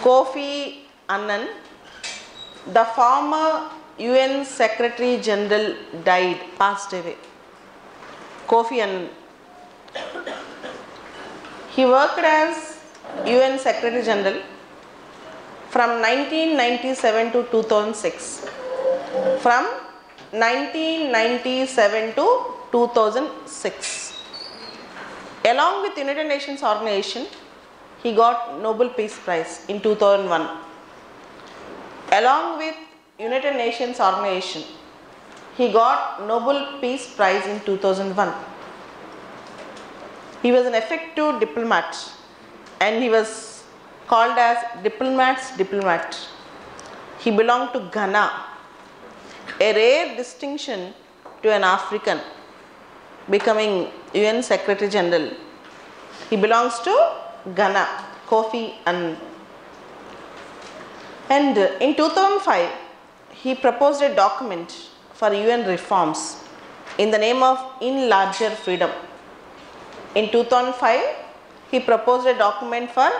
Kofi Annan, the former UN Secretary General, died, passed away. Kofi Annan. He worked as UN Secretary General from 1997 to 2006. From 1997 to 2006. Along with United Nations Organization, he got Nobel Peace Prize in 2001. Along with United Nations Organization, he got Nobel Peace Prize in 2001. He was an effective diplomat and he was called as diplomat's diplomat. He belonged to Ghana, a rare distinction to an African becoming UN Secretary General. He belongs to Ghana, Kofi Annan. And in 2005, he proposed a document for UN reforms in the name of In Larger Freedom. In 2005, he proposed a document for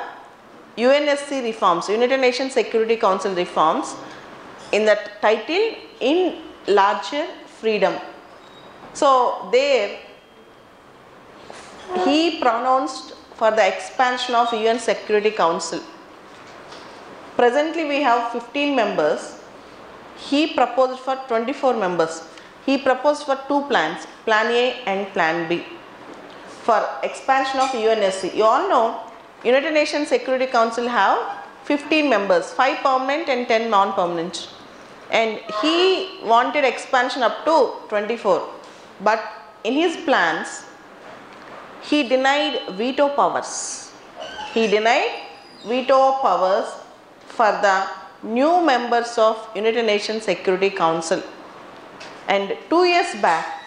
UNSC reforms, United Nations Security Council reforms, in the title In Larger Freedom. So there he pronounced for the expansion of UN Security Council. Presently we have 15 members. He proposed for 24 members. He proposed for two plans, Plan A and Plan B, for expansion of UNSC. You all know United Nations Security Council have 15 members, 5 permanent and 10 non-permanent. And he wanted expansion up to 24. But in his plans, he denied veto powers. He denied veto powers for the new members of United Nations Security Council. And 2 years back,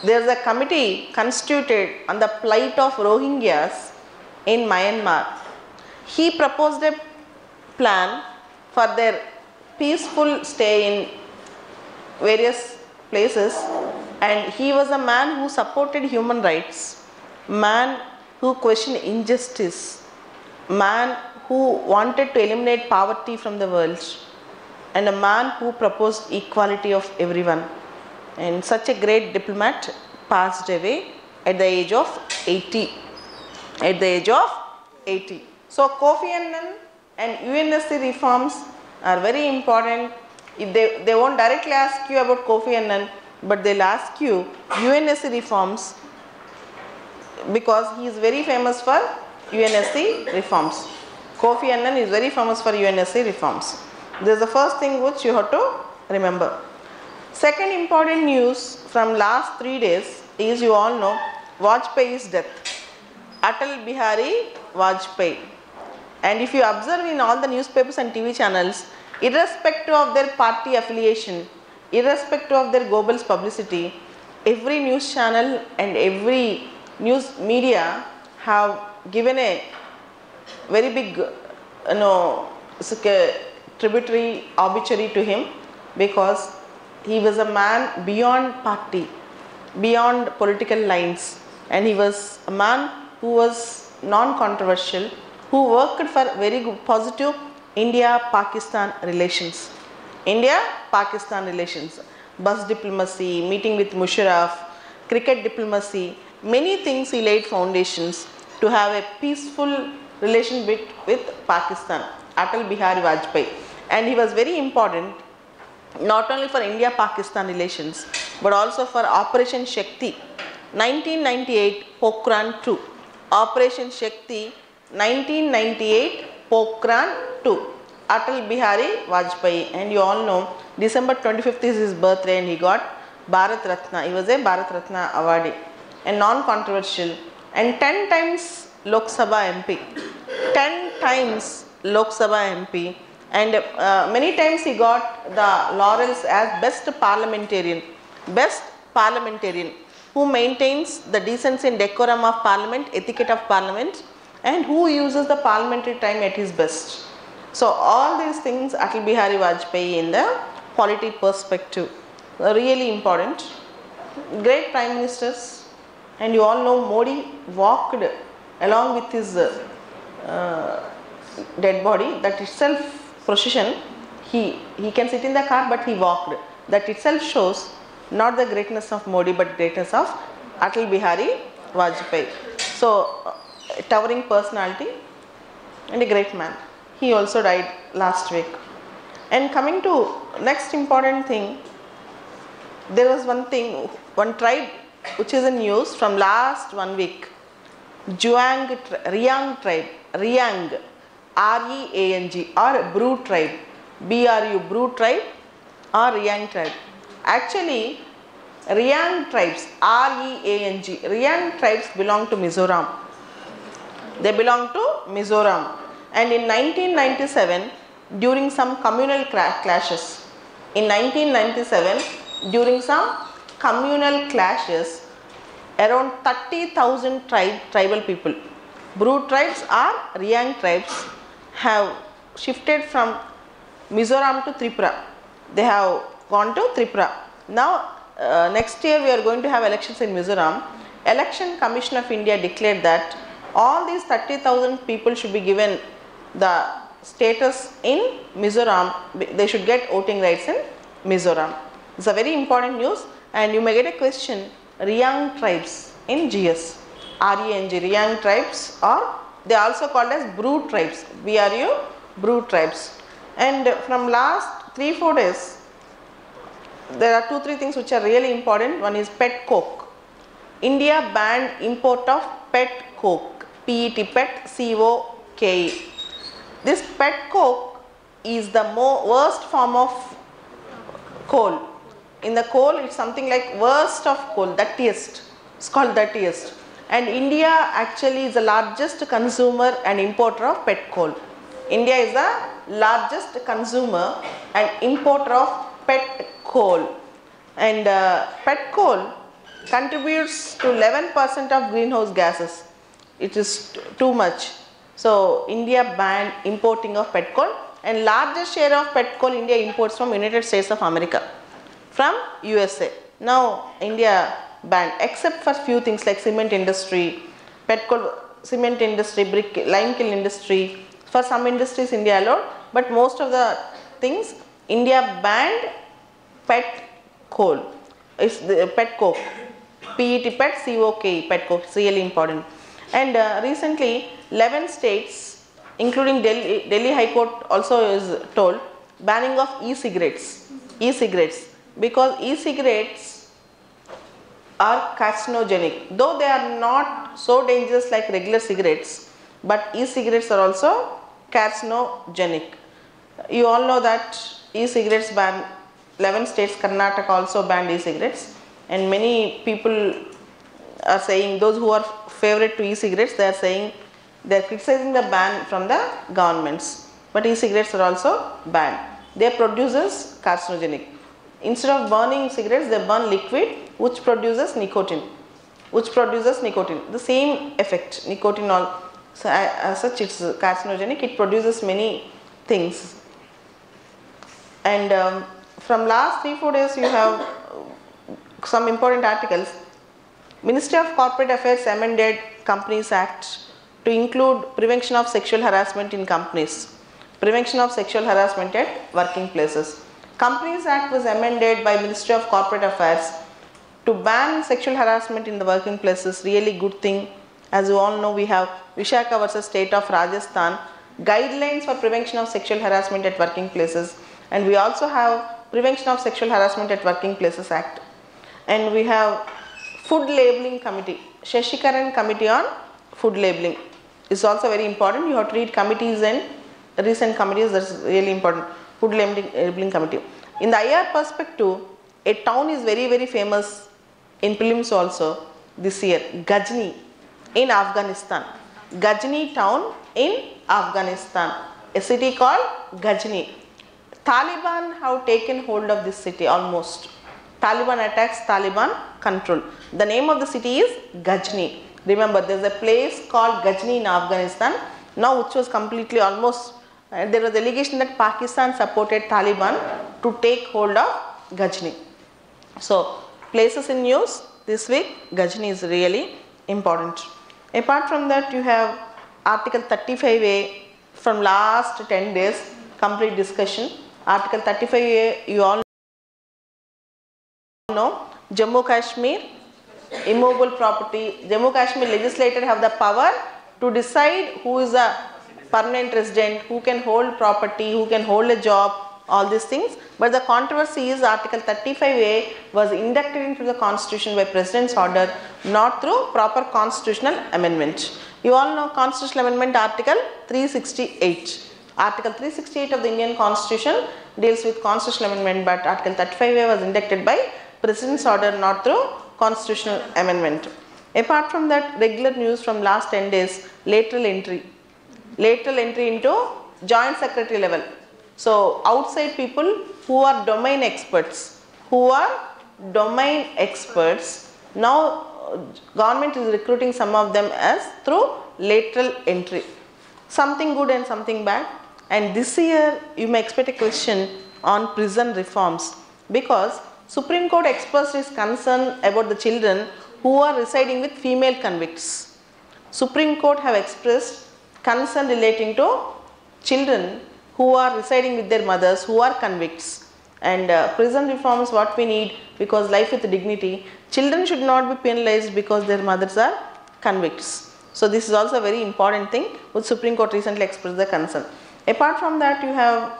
there is a committee constituted on the plight of Rohingyas in Myanmar. He proposed a plan for their peaceful stay in various places, and he was a man who supported human rights, man who questioned injustice, man who wanted to eliminate poverty from the world, and a man who proposed equality of everyone. And such a great diplomat passed away at the age of 80. At the age of 80. So Kofi Annan and UNSC reforms are very important. If they won't directly ask you about Kofi Annan, but they'll ask you UNSC reforms, because he is very famous for UNSC reforms. Kofi Annan is very famous for UNSC reforms. This is the first thing which you have to remember. Second important news from last 3 days is, you all know, Vajpayee's death. Atal Bihari Vajpayee. And if you observe in all the newspapers and TV channels, irrespective of their party affiliation, irrespective of their global publicity, every news channel and every news media have given a very big tributary obituary to him, because he was a man beyond party, beyond political lines, and he was a man who was non-controversial, who worked for very good, positive India-Pakistan relations. India-Pakistan relations, bus diplomacy, meeting with Musharraf, cricket diplomacy, many things he laid foundations to have a peaceful relation with Pakistan, Atal Bihari Vajpayee. And he was very important not only for India-Pakistan relations, but also for Operation Shakti, 1998 Pokhran 2. Operation Shakti, 1998 Pokhran 2. Atal Bihari Vajpayee. And you all know December 25th is his birthday, and he got Bharat Ratna. He was a Bharat Ratna awardee and non-controversial, and 10 times Lok Sabha MP. 10 times Lok Sabha MP. And many times he got the laurels as best parliamentarian who maintains the decency and decorum of parliament, etiquette of parliament, and who uses the parliamentary time at his best. So all these things Atal Bihari Vajpayee in the polity perspective are really important. Great prime ministers, and you all know Modi walked along with his dead body, that itself procession, he can sit in the car but he walked. That itself shows not the greatness of Modi but greatness of Atal Bihari Vajpayee. So towering personality and a great man. He also died last week. And coming to next important thing, there was one tribe which is in news from last 1 week. Riang tribe, Riang, R-E-A-N-G, or Bru tribe, B-R-U, Bru tribe or Riang tribe. Actually, Riang tribes, R-E-A-N-G, Riang tribes belong to Mizoram. They belong to Mizoram. And in 1997, during some communal clashes, around 30,000 tribal people, Bru tribes or Riang tribes, have shifted from Mizoram to Tripura. They have gone to Tripura. Now, next year we are going to have elections in Mizoram. Election Commission of India declared that all these 30,000 people should be given the status in Mizoram. They should get voting rights in Mizoram. It's a very important news, and you may get a question, Riang tribes in GS, R-E-N-G, Riang tribes, or they are also called as Bru tribes, B-R-U, Bru tribes. And from last 3-4 days, there are 2-3 things which are really important. One is pet coke. India banned import of pet coke, P-E-T, pet, C-O-K-E. This pet coke is the worst form of coal. In the coal, it's something like worst of coal, dirtiest. It's called dirtiest. And India actually is the largest consumer and importer of pet coal. India is the largest consumer and importer of pet coal. And pet coal contributes to 11% of greenhouse gases. It is too much. So India banned importing of pet coal, and largest share of pet coal India imports from United States of America, from USA. Now India banned except for few things like cement industry, pet coal, cement industry, brick, lime kiln industry. For some industries India allowed, but most of the things India banned pet coal. It's the pet coke, P-E-T, pet, C-O-K-E, pet coke. It's really important. And recently 11 states including Delhi High Court also is told banning of e-cigarettes, because e-cigarettes are carcinogenic, though they are not so dangerous like regular cigarettes, but e-cigarettes are also carcinogenic. You all know that e-cigarettes ban, 11 states, Karnataka also banned e-cigarettes, and many people are saying, those who are favorite to e-cigarettes, they are saying, they are criticizing the ban from the governments, but e-cigarettes are also banned. They produces carcinogenic. Instead of burning cigarettes, they burn liquid which produces nicotine. The same effect, nicotine all. So as such, it's carcinogenic. It produces many things. And from last 3-4 days, you have some important articles. Ministry of Corporate Affairs amended Companies Act to include prevention of sexual harassment in companies, prevention of sexual harassment at working places. Companies Act was amended by Ministry of Corporate Affairs to ban sexual harassment in the working places. Really good thing. As you all know, we have Vishaka versus State of Rajasthan, guidelines for prevention of sexual harassment at working places, and we also have Prevention of Sexual Harassment at Working Places Act, and we have Food Labeling Committee, Shashikaran Committee on Food Labeling is also very important. You have to read committees and recent committees, that's really important. Food Labeling Committee. In the IR perspective, a town is very famous in prelims also this year, Ghazni in Afghanistan. Ghazni town in Afghanistan, a city called Ghazni. Taliban have taken hold of this city almost. Taliban attacks, Taliban control. The name of the city is Ghazni. Remember, there is a place called Ghazni in Afghanistan, now which was completely almost, there was allegation that Pakistan supported Taliban to take hold of Ghazni. So, places in news this week, Ghazni is really important. Apart from that, you have Article 35A from last 10 days, complete discussion. Article 35A, you all know, Jammu Kashmir, immovable property. Jammu Kashmir legislature have the power to decide who is a permanent resident, who can hold property, who can hold a job, all these things. But the controversy is Article 35A was inducted into the constitution by President's order, not through proper constitutional amendment. You all know constitutional amendment Article 368. Article 368 of the Indian Constitution deals with constitutional amendment, but Article 35A was inducted by President's order, not through constitutional amendment. Apart from that, regular news from last 10 days, lateral entry into joint secretary level. So outside people who are domain experts, now government is recruiting some of them as through lateral entry. Something good and something bad. And this year you may expect a question on prison reforms, because Supreme Court expressed its concern about the children who are residing with female convicts. Supreme Court have expressed concern relating to children who are residing with their mothers who are convicts. And prison reforms what we need, because life with dignity, children should not be penalized because their mothers are convicts. So this is also a very important thing which Supreme Court recently expressed the concern. Apart from that, you have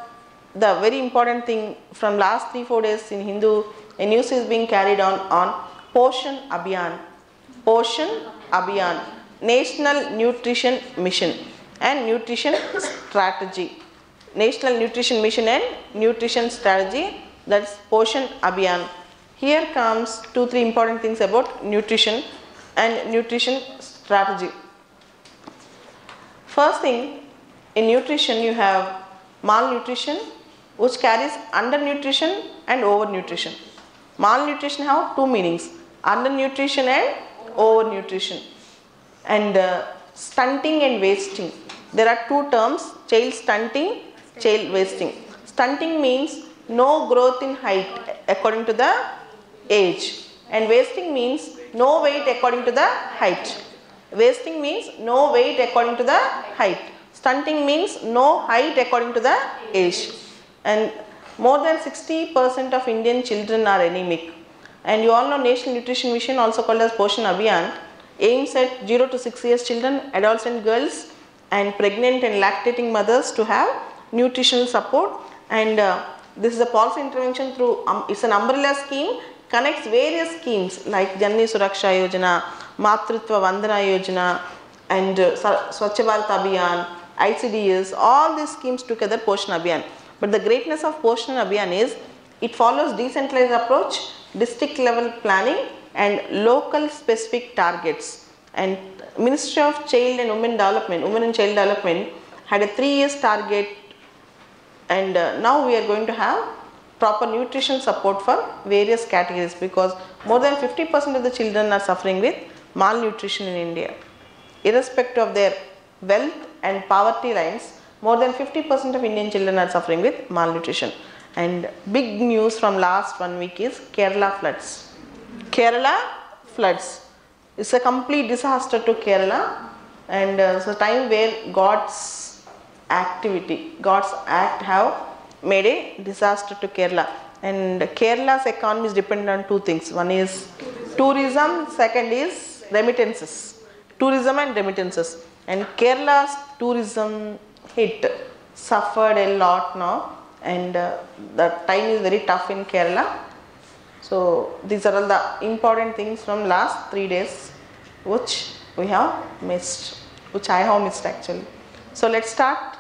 the very important thing from last 3-4 days in Hindu, a news is being carried on Poshan Abhiyan, National Nutrition Mission and Nutrition Strategy. National Nutrition Mission and Nutrition Strategy, that's Poshan Abhiyan. Here comes 2-3 important things about nutrition and nutrition strategy. First thing, in nutrition you have malnutrition, which carries undernutrition and overnutrition. Malnutrition have two meanings, undernutrition and overnutrition. And stunting and wasting. There are two terms, child stunting, child wasting. Stunting means no growth in height according to the age, and wasting means no weight according to the height. Wasting means no weight according to the height. Stunting means no height according to the age. And more than 60% of Indian children are anemic. And you all know National Nutrition Mission, also called as Poshan Abhiyan, aims at 0 to 6 years children, adults and girls, and pregnant and lactating mothers to have nutritional support. And this is a policy intervention through, it's an umbrella scheme, connects various schemes like Janani Suraksha Yojana, Matritva Vandana Yojana, and Swachh Bharat Abhiyan, ICDS, all these schemes together Poshan Abhiyan. But the greatness of Poshan Abhiyan is it follows decentralized approach, district level planning and local specific targets. And Ministry of Child and Women Development, Women and Child Development had a 3 years target, and now we are going to have proper nutrition support for various categories, because more than 50% of the children are suffering with malnutrition in India. Irrespective of their wealth and poverty lines, more than 50% of Indian children are suffering with malnutrition. And big news from last 1 week is Kerala floods. Kerala floods. It's a complete disaster to Kerala, and it's a time where God's activity, God's act have made a disaster to Kerala. And Kerala's economy is dependent on two things. One is tourism, second is remittances. Tourism and remittances. And Kerala's tourism hit suffered a lot now, and the time is very tough in Kerala. So these are all the important things from last 3 days which we have missed, which I have missed actually. So let's start.